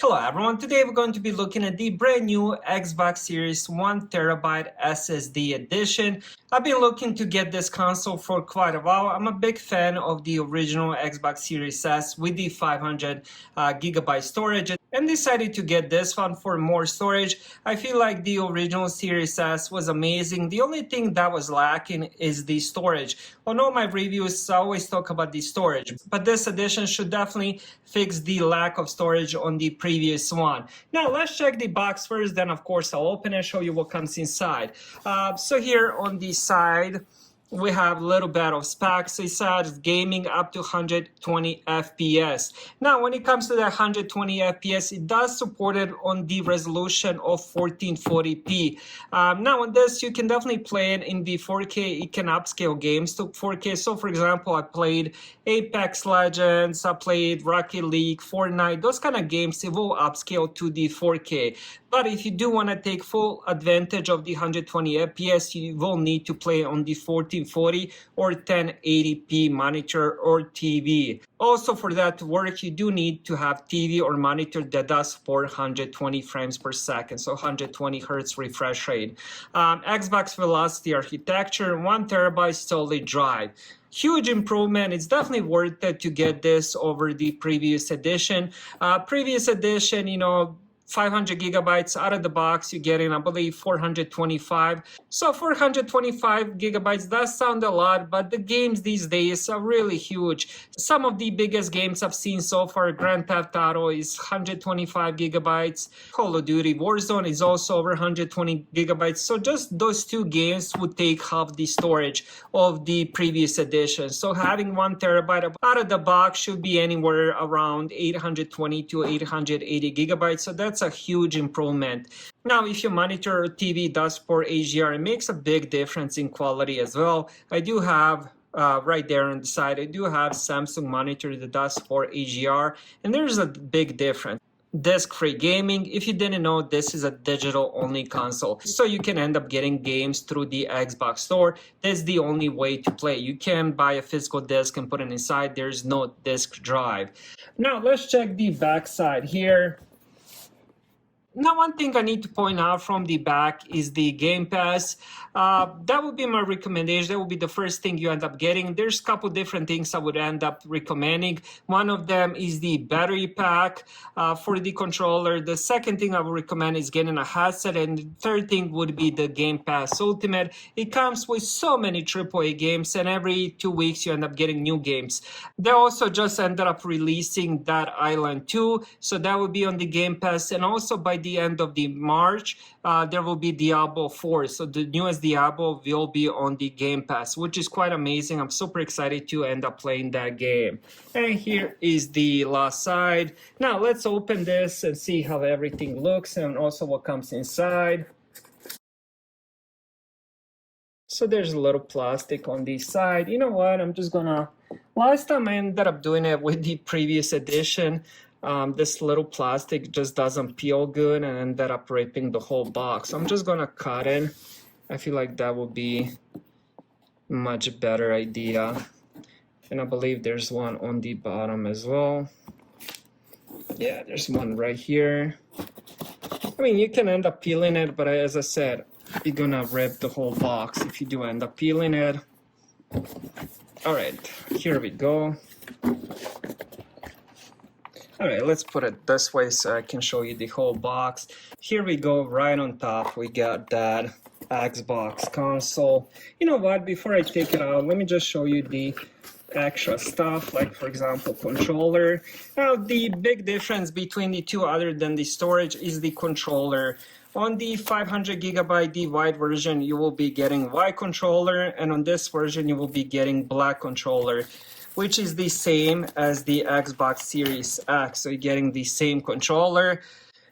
Hello everyone, today we're going to be looking at the brand new Xbox Series 1TB SSD edition. I've been looking to get this console for quite a while. I'm a big fan of the original Xbox Series S with the 500 gigabyte storage and decided to get this one for more storage. I feel like the original Series S was amazing. The only thing that was lacking is the storage. On all my reviews, I always talk about the storage, but this edition should definitely fix the lack of storage on the previous one. Now let's check the box first, then of course I'll open and show you what comes inside. So here on the side, we have a little bit of specs. It says gaming up to 120 FPS. Now, when it comes to that 120 FPS, it does support it on the resolution of 1440p. Now, on this, you can definitely play it in the 4K. It can upscale games to 4K. So, for example, I played Apex Legends, I played Rocket League, Fortnite. Those kind of games, it will upscale to the 4K. But if you do want to take full advantage of the 120 FPS, you will need to play on the 1440 or 1080p monitor or TV. Also, for that to work, you do need to have TV or monitor that does support 120 frames per second, so 120 hertz refresh rate. Xbox Velocity architecture, 1TB solid drive. Huge improvement. It's definitely worth it to get this over the previous edition. Previous edition, 500 gigabytes out of the box, you're getting, I believe, 425. So 425 gigabytes does sound a lot, but the games these days are really huge. Some of the biggest games I've seen so far, Grand Theft Auto is 125 gigabytes. Call of Duty Warzone is also over 120 gigabytes. So just those two games would take half the storage of the previous edition. So having 1TB out of the box should be anywhere around 820 to 880 gigabytes. So that's a huge improvement. Now, if your monitor or TV does support HDR, it makes a big difference in quality as well. I do have right there on the side, I do have Samsung monitor that does support HDR, and there's a big difference. Disc-free gaming, if you didn't know, this is a digital-only console. So you can end up getting games through the Xbox store. That's the only way to play. You can buy a physical disc and put it inside. There's no disc drive. Now, let's check the back side here. Now, one thing I need to point out from the back is the Game Pass. That would be my recommendation. That would be the first thing you end up getting. There's a couple different things I would end up recommending. One of them is the battery pack for the controller. The second thing I would recommend is getting a headset. And the third thing would be the Game Pass Ultimate. It comes with so many AAA games, and every 2 weeks you end up getting new games. They also just ended up releasing Dead Island 2. So that would be on the Game Pass. And also by the end of the March, there will be Diablo 4. So the newest Diablo will be on the Game Pass, which is quite amazing. I'm super excited to end up playing that game. And here is the last side. Now let's open this and see how everything looks and also what comes inside. So there's a little plastic on the side. You know what? I'm just gonna... Last time I ended up doing it with the previous edition. This little plastic just doesn't peel good and ended up ripping the whole box. I'm just gonna cut it. I feel like that would be a much better idea. And I believe there's one on the bottom as well. Yeah, there's one right here. I mean, you can end up peeling it, but as I said, you're gonna rip the whole box if you do end up peeling it. All right, here we go. All right, let's put it this way so I can show you the whole box. Here we go, right on top, we got that Xbox console. You know what, before I take it out, let me just show you the extra stuff, like for example, controller. Now, the big difference between the two other than the storage is the controller. On the 500 gigabyte, the white version, you will be getting white controller, and on this version, you will be getting black controller, which is the same as the Xbox Series X. So you're getting the same controller.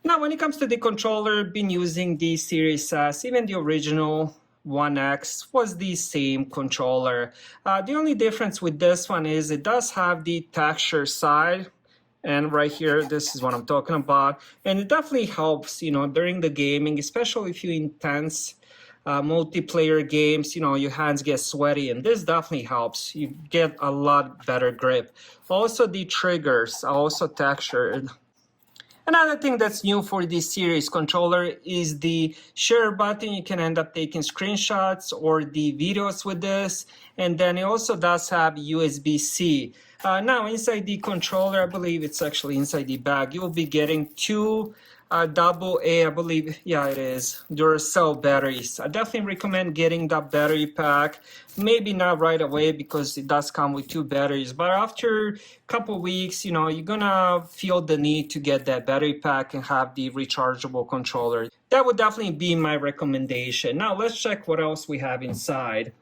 Now, when it comes to the controller, been using the Series S, even the original One X was the same controller. The only difference with this one is it does have the texture side. And right here, this is what I'm talking about. And it definitely helps, during the gaming, especially if you intense multiplayer games, your hands get sweaty, and this definitely helps. You get a lot better grip. Also, the triggers are also textured. Another thing that's new for this series controller is the share button. You can end up taking screenshots or the videos with this. And then it also does have USB-C. Now inside the controller, I believe it's actually inside the bag, you'll be getting two AA, I believe, yeah, it is, Duracell batteries. I definitely recommend getting that battery pack. Maybe not right away because it does come with two batteries, but after a couple weeks, you know, you're gonna feel the need to get that battery pack and have the rechargeable controller. That would definitely be my recommendation. Now let's check what else we have inside.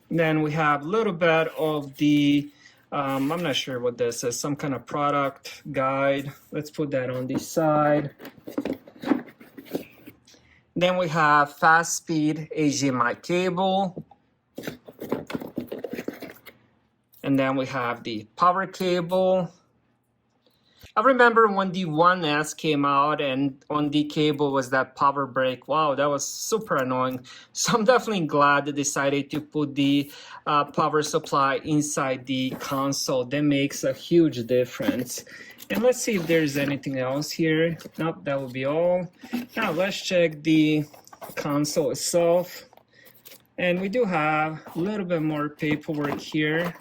Then we have a little bit of the I'm not sure what this is, some kind of product guide. Let's put that on the side. Then we have fast speed HDMI cable. And then we have the power cable. I remember when the 1S came out and on the cable was that power break. Wow, that was super annoying. So I'm definitely glad they decided to put the power supply inside the console. That makes a huge difference. And let's see if there's anything else here. Nope, that will be all. Now let's check the console itself. And we do have a little bit more paperwork here.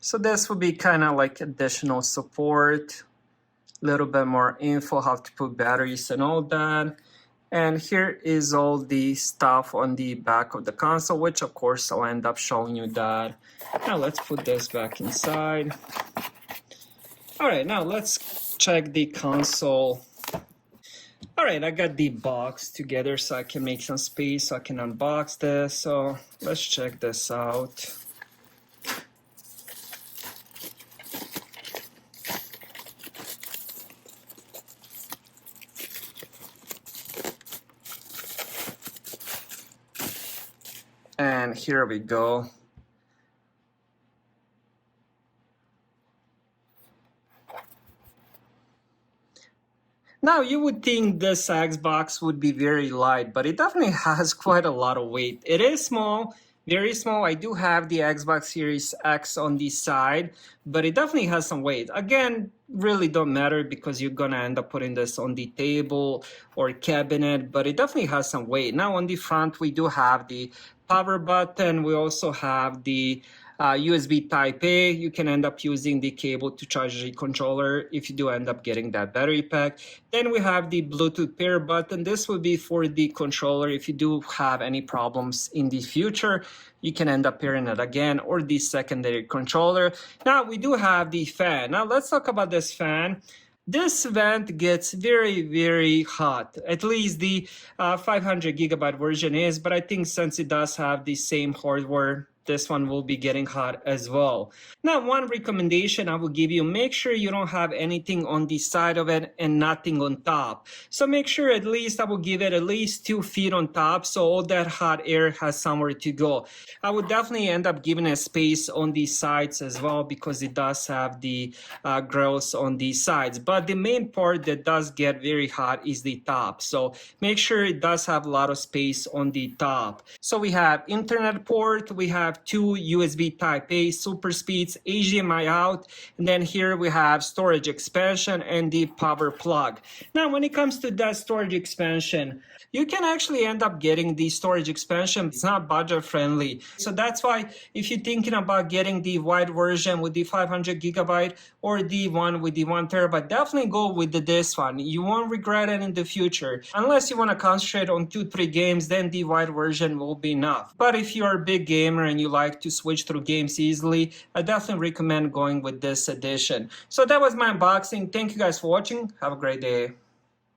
So this will be kind of like additional support. Little bit more info, how to put batteries and all that. And here is all the stuff on the back of the console, which of course I'll end up showing you that. Now let's put this back inside. All right, now let's check the console. All right, I got the box together so I can make some space so I can unbox this. So let's check this out. And here we go. Now you would think this Xbox would be very light, but it definitely has quite a lot of weight. It is small, very small. I do have the Xbox Series X on the side, but it definitely has some weight. Again, really don't matter because you're gonna end up putting this on the table or cabinet, but it definitely has some weight. Now on the front, we do have the power button. We also have the USB Type A. You can end up using the cable to charge the controller if you do end up getting that battery pack. Then we have the Bluetooth pair button. This will be for the controller if you do have any problems in the future. You can end up pairing it again or the secondary controller. Now we do have the fan. Now let's talk about this fan. This vent gets very, very hot. At least the 500 gigabyte version is, but I think since it does have the same hardware, this one will be getting hot as well. Now, one recommendation I will give you, make sure you don't have anything on the side of it and nothing on top. So make sure at least I will give it at least 2 feet on top so all that hot air has somewhere to go. I would definitely end up giving it space on the sides as well because it does have the grills on the sides. But the main part that does get very hot is the top. So make sure it does have a lot of space on the top. So we have internet port, we have 2 USB Type A super speeds, HDMI out, and then here we have storage expansion and the power plug. Now when it comes to that storage expansion, you can actually end up getting the storage expansion. It's not budget friendly. So that's why if you're thinking about getting the wide version with the 500 gigabyte or the one with the 1 terabyte, definitely go with this one. You won't regret it in the future. Unless you want to concentrate on 2-3 games, then the wide version will be enough. But if you're a big gamer and you like to switch through games easily, I definitely recommend going with this edition. So that was my unboxing. Thank you guys for watching. Have a great day.